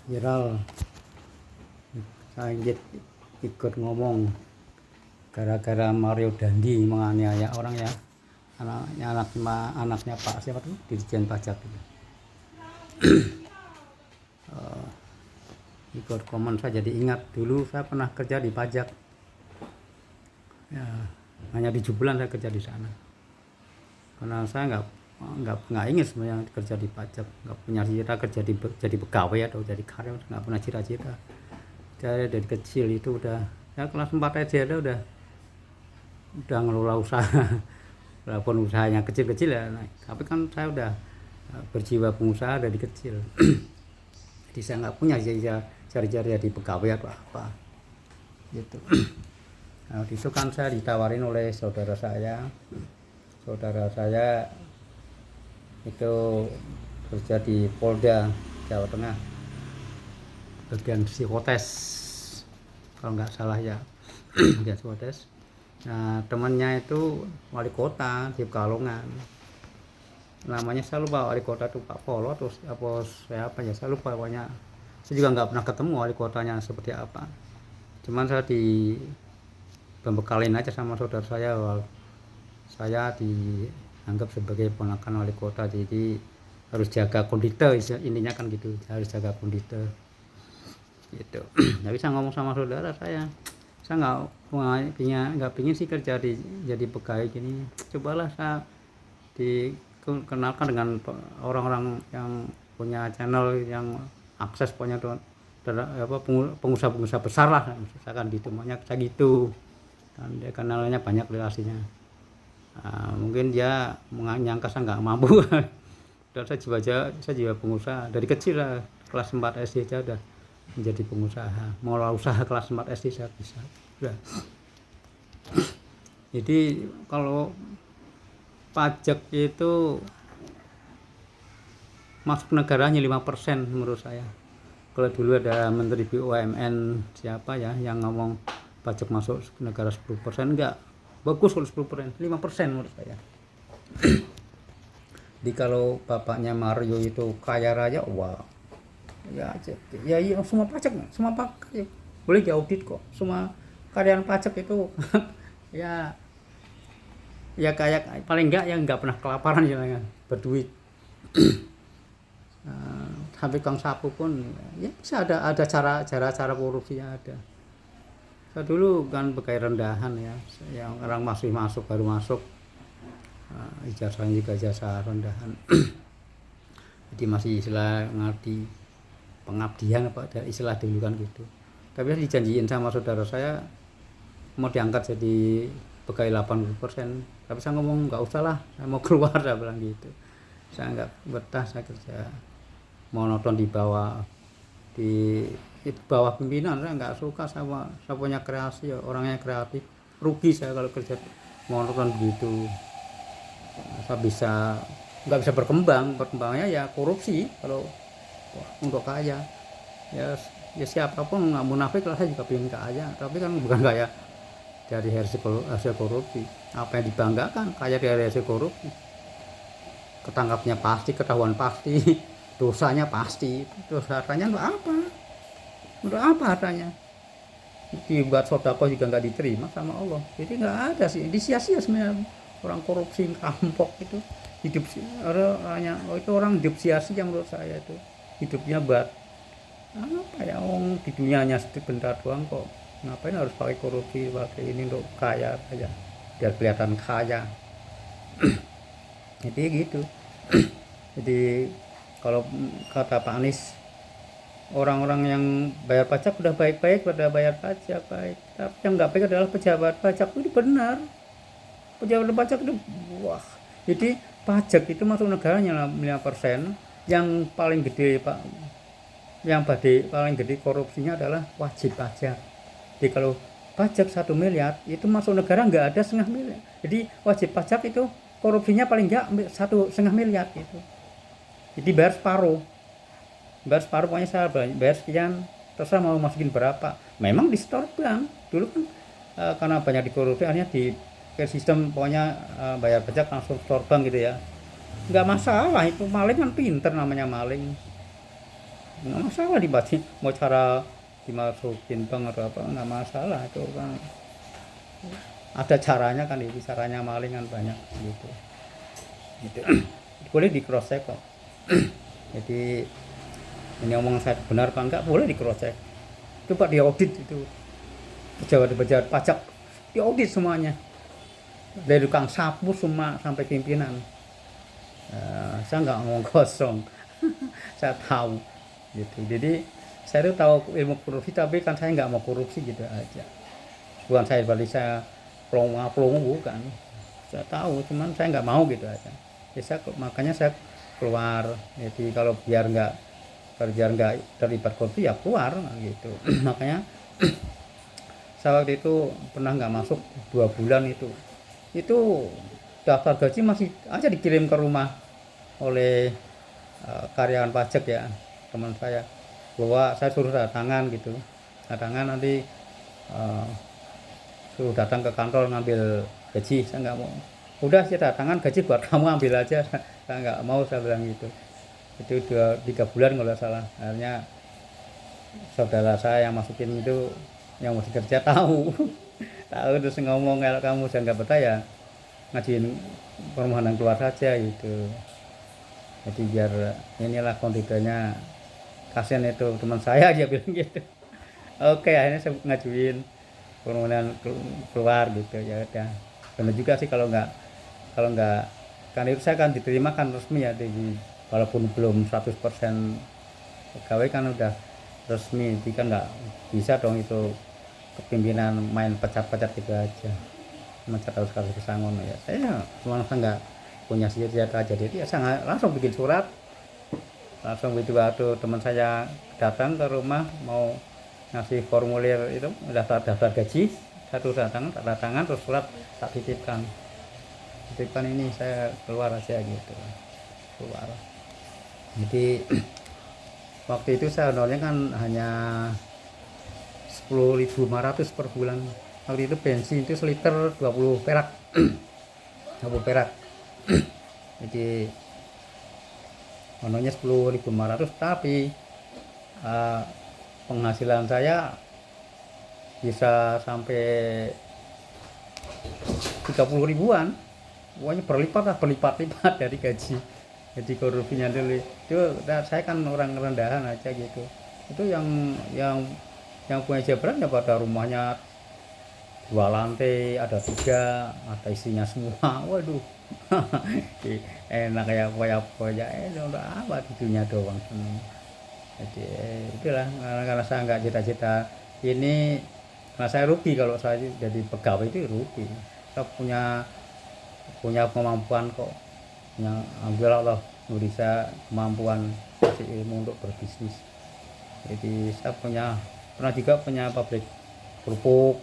viral. Saya ikut ngomong gara-gara Mario Dandi menganiaya orang ya, anaknya Pak siapa tuh, Dirjen Pajak itu. Ikut komen saya jadi ingat dulu saya pernah kerja di pajak ya, hanya di Jubulan saya kerja di sana karena saya nggak ingin sebenarnya kerja di pajak, nggak punya cita kerja jadi pegawai atau jadi karyawan, nggak pernah cita-cita. Saya dari kecil itu udah ya kelas 4 SD udah ngelola usaha walaupun usahanya kecil-kecil ya, tapi kan saya udah berjiwa pengusaha dari kecil. Jadi saya nggak punya cari-cari jadi pegawai atau apa gitu. Nah, itu kan saya ditawarin oleh saudara saya itu kerja di Polda Jawa Tengah bagian psikotes kalau nggak salah ya. Bagian psikotes. Nah, temannya itu wali kota di Pekalongan, namanya saya lupa, wali kota itu Pak Polo atau apa ya, saya lupa. Pokoknya saya juga nggak pernah ketemu wali kotanya seperti apa, cuman saya dibekalin aja sama saudara saya dianggap sebagai ponakan wali kota, jadi harus jaga kondite, intinya kan gitu, harus jaga kondite gitu. Tapi saya ngomong sama saudara saya nggak pingin sih kerja jadi pegawai gini, cobalah saya dikenalkan dengan orang-orang yang punya channel, yang akses punya pengusaha-pengusaha besar lah, misalkan gitu, maunya saya gitu kan, dia kenalnya banyak relasinya. Nah, mungkin dia menyangka saya nggak mampu. Dan saya jiwa pengusaha dari kecil lah, kelas 4 SD saya udah menjadi pengusaha, mengelola usaha kelas 4 SD saya bisa. Udah. Jadi kalau pajak itu masuk negara hanya 5% menurut saya. Kalau dulu ada Menteri BUMN siapa ya yang ngomong pajak masuk negara 10%, enggak bagus kalau 10%, 5% menurut saya. Jadi kalau bapaknya Mario itu kaya raya, wah ya semua pajak boleh diaudit kok, semua karyawan pajak itu ya kayak paling enggak yang nggak pernah kelaparan ya, berduit. Sampai Kang Sapu pun ya bisa ada cara korupsinya ada. Saya dulu kan pegawai rendahan ya, yang orang baru masuk, ijazahnya juga ijazah rendahan. Jadi masih istilah ngerti pengabdian apa ada istilah dulu kan gitu. Tapi dijanjiin sama saudara saya mau diangkat jadi pegawai 80%, tapi saya ngomong nggak usah lah, saya mau keluar, saya bilang gitu. Saya nggak betah saya kerja monoton di bawah pimpinan, saya nggak suka. Saya punya kreasi ya, orangnya kreatif, rugi saya kalau kerja monoton gitu. Saya nggak bisa berkembangnya ya korupsi kalau untuk kaya ya siapapun nggak munafik lah, saya juga pengen kaya, tapi kan bukan kaya dari hasil korupsi. Apa yang dibanggakan kaya dari hasil korupsi? Ketangkapnya pasti, ketahuan pasti, dosanya pasti. Terus hartanya untuk apa hartanya? Dibuat sedekah juga nggak diterima sama Allah. Jadi nggak ada sih, sia-sia sebenarnya orang korupsi, rampok itu hidup itu orang hidup sia-sia menurut saya. Itu hidupnya buat apa ya, di dunianya sebentar doang kok, ngapain harus pakai korupsi, pakai ini untuk kaya aja biar kelihatan kaya. Jadi gitu. Jadi kalau kata Pak Anies, orang-orang yang bayar pajak udah baik-baik pada bayar pajak baik, tapi yang nggak baik adalah pejabat pajak. Itu benar, pejabat pajak itu wah. Jadi pajak itu masuk negaranya 5%, yang paling gede paling gede korupsinya adalah wajib pajak. Jadi kalau pajak 1 miliar itu masuk negara nggak ada setengah miliar. Jadi wajib pajak itu korupsinya paling nggak 1,5 miliar gitu. Jadi bayar separuh pokoknya saya bayar sekian, terserah mau masukin berapa. Memang di store bank dulu kan karena banyak dikorupsi, akhirnya di sistem pokoknya bayar pajak langsung store bank gitu ya, nggak masalah. Itu maling kan pinter, namanya maling. nggak masalah dibagi mau cara dimasukin bank atau apa nggak masalah itu kan ada caranya kan itu caranya maling kan banyak gitu gitu boleh di cross check kok jadi ini omongan saya benar apa enggak boleh di cross check coba diaudit itu pejabat-pejabat pajak diaudit semuanya dari tukang sapu semua sampai pimpinan. Saya nggak ngomong kosong saya tahu gitu jadi saya tuh tahu ilmu korupsi tapi kan saya nggak mau korupsi gitu aja bukan saya balik saya pelongo bukan saya tahu cuman saya nggak mau gitu aja ya makanya saya keluar jadi kalau biar nggak terlibat korupsi ya keluar gitu makanya saya waktu itu pernah nggak masuk 2 bulan itu daftar gaji masih aja dikirim ke rumah oleh karyawan pajak ya teman saya bahwa saya suruh tanda tangan gitu tanda tangan nanti suruh datang ke kantor ngambil gaji saya nggak mau udah sih tanda tangan gaji buat kamu ambil aja saya nggak mau saya bilang gitu itu 3 bulan kalau salah akhirnya saudara saya yang masukin itu yang masih kerja tahu terus ngomong kalau kamu sudah nggak betah ya ngajuin permohonan keluar saja gitu jadi biar inilah konditornya kasihan itu teman saya aja bilang gitu oke akhirnya saya ngajuin permohonan keluar gitu ya udah benar juga sih kalau nggak kan itu saya kan diterima kan resmi ya walaupun belum 100% pegawai kan udah resmi jadi kan nggak bisa dong itu kepimpinan main pecat-pecat gitu aja mecat harus kasih kesangon ya saya nggak punya senjata jadi ya saya langsung bikin surat langsung begitu waktu teman saya datang ke rumah mau ngasih formulir itu daftar gaji satu tanda tangan terus surat tak titipkan ini saya keluar aja gitu keluar jadi waktu itu saya honornya kan hanya 10.500 per bulan waktu itu bensin itu seliter 20 perak 20 perak jadi honornya 10.500 tapi penghasilan saya bisa sampai 30 ribuan pokoknya berlipat-lipat dari gaji jadi korupsinya dulu itu saya kan orang rendahan aja gitu itu yang punya jabatan ya pada rumahnya 2 lantai ada 3 ada isinya semua waduh enak ya poya udah apa tidurnya doang jadi itulah karena saya nggak cita-cita ini karena saya rugi kalau saya jadi pegawai itu rugi saya punya kemampuan kok yang alhamdulillah Allah memberi saya kemampuan kasih ilmu untuk berbisnis jadi saya pernah juga punya pabrik kerupuk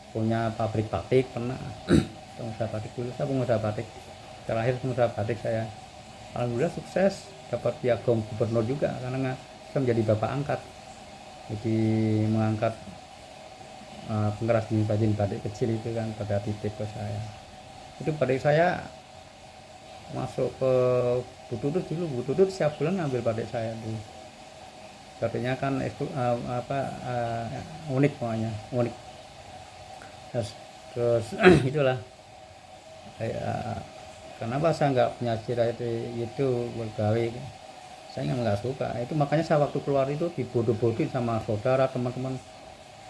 punya pabrik batik pernah pengusaha batik dulu saya pengusaha batik terakhir pengusaha batik saya alhamdulillah sukses dapat piagam gubernur juga karena saya menjadi bapak angkat jadi mengangkat pengrajin batik kecil itu kan pada titip ke saya itu batik saya masuk ke Bututut dulu Bututut setiap bulan ngambil batik saya dulu batiknya kan unik pokoknya unik terus itulah kenapa saya nggak punya cita itu bergawe saya nggak suka itu makanya saya waktu keluar itu dibodoh-bodohin sama saudara teman-teman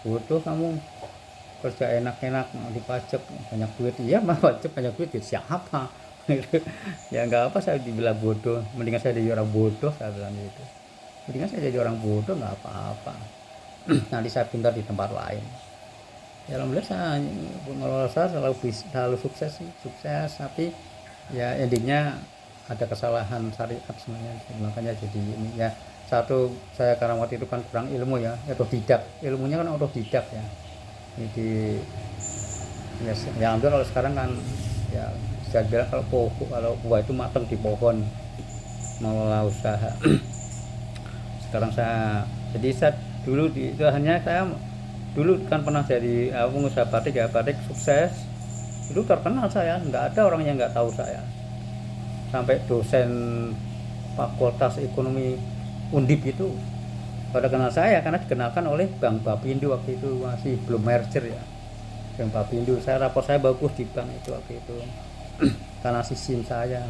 bodoh kamu kerja enak-enak dipajak banyak duit iya mah pajak banyak duit siapa ya nggak apa saya dibilang bodoh mendingan saya jadi orang bodoh saya bilang gitu mendingan saya jadi orang bodoh nggak apa-apa nanti saya pintar di tempat lain ya alhamdulillah saya mengelola selalu sukses tapi ya endingnya ada kesalahan syariat sebenarnya makanya jadi ini ya satu saya karena waktu itu kan kurang ilmu ya otodidak ilmunya kan otodidak ya jadi ya ambil kalau sekarang kan ya saya bilang kalau buah itu matang di pohon mengelola usaha sekarang saya dulu itu hanya saya dulu kan pernah jadi pengusaha batik ya batik sukses itu terkenal saya nggak ada orang yang nggak tahu saya sampai dosen fakultas ekonomi Undip itu pada kenal saya karena dikenalkan oleh Bank Bapindo waktu itu, masih belum merger ya. Bank Bapindo, rapor saya bagus di bank itu waktu itu. Karena sistem saya,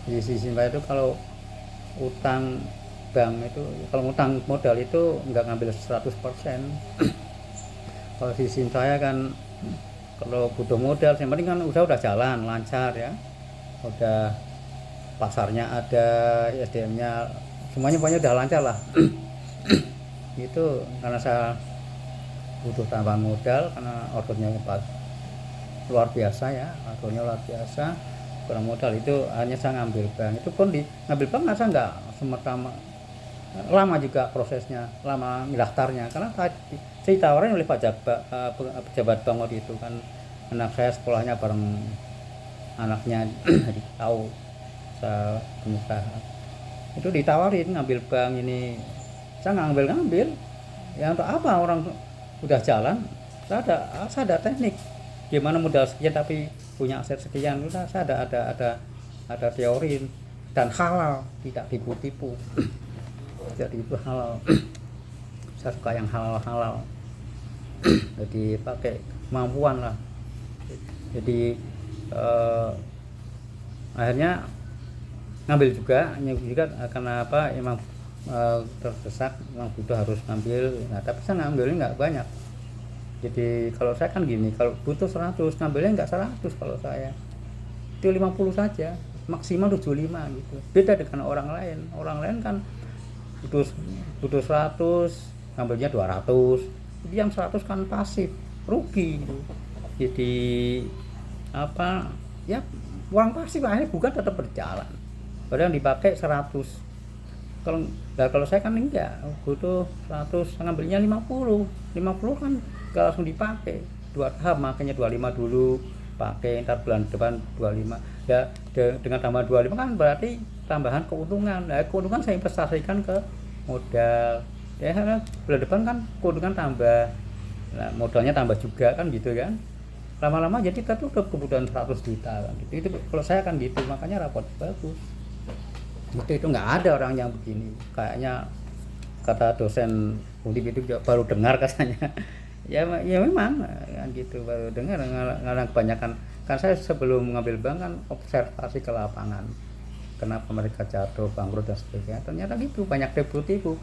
sistem saya itu kalau utang bank itu, kalau utang modal itu nggak ngambil 100%. Kalau sistem saya kan kalau butuh modal yang penting kan udah jalan lancar ya, udah pasarnya ada, SDM-nya semuanya pokoknya udah lancar lah. Itu karena saya butuh tambahan modal karena ordernya luar biasa ya, ordernya luar biasa, kurang modal, itu hanya saya ngambil bank. Itu pun di ngambil bank saya nggak semerta, lama juga prosesnya, lama daftarnya karena tadi saya ditawarin oleh pejabat bank waktu itu kan, anak saya sekolahnya bareng anaknya jadi tahu saya pengusaha, itu ditawarin ngambil bank ini. Saya nggak ngambil ya, untuk apa, orang udah jalan. Saya ada teknik gimana modal sekian tapi punya aset sekian, udah saya ada teori dan halal, tidak tipu-tipu. Tidak tipu, halal. Saya suka yang halal. Jadi pakai kemampuan lah. Jadi akhirnya ngambil juga karena apa, emang terdesak, memang butuh harus ngambil. Nah tapi saya ngambilnya nggak banyak. Jadi kalau saya kan gini, kalau butuh 100 ngambilnya nggak 100, kalau saya itu 50 saja, maksimal 75 gitu. Beda dengan orang lain kan butuh 100 ngambilnya 200, jadi yang 100 kan pasif, rugi gitu. Jadi apa ya, uang pasif akhirnya bukan tetap berjalan, padahal yang dipakai 100. Kalau saya kan enggak, butuh 100 ngambilnya 50 kan enggak langsung dipakai, 2 tahap, makanya 25 dulu pakai, ntar bulan depan 25 ya. Dengan tambahan 25 kan berarti tambahan keuntungan. Nah keuntungan saya investasikan ke modal ya, bulan depan kan keuntungan tambah, nah modalnya tambah juga kan gitu kan, lama-lama jadi tertutup kebutuhan 100 juta kan gitu. Itu kalau saya kan gitu, makanya raport bagus. Itu nggak ada orang yang begini, kayaknya kata dosen Undip itu baru dengar katanya. Ya memang kan gitu, baru dengar. Ngarang kebanyakan kan saya sebelum mengambil bank kan observasi ke lapangan, kenapa mereka jatuh, bangkrut dan sebagainya, ternyata gitu, banyak tipu-tipu.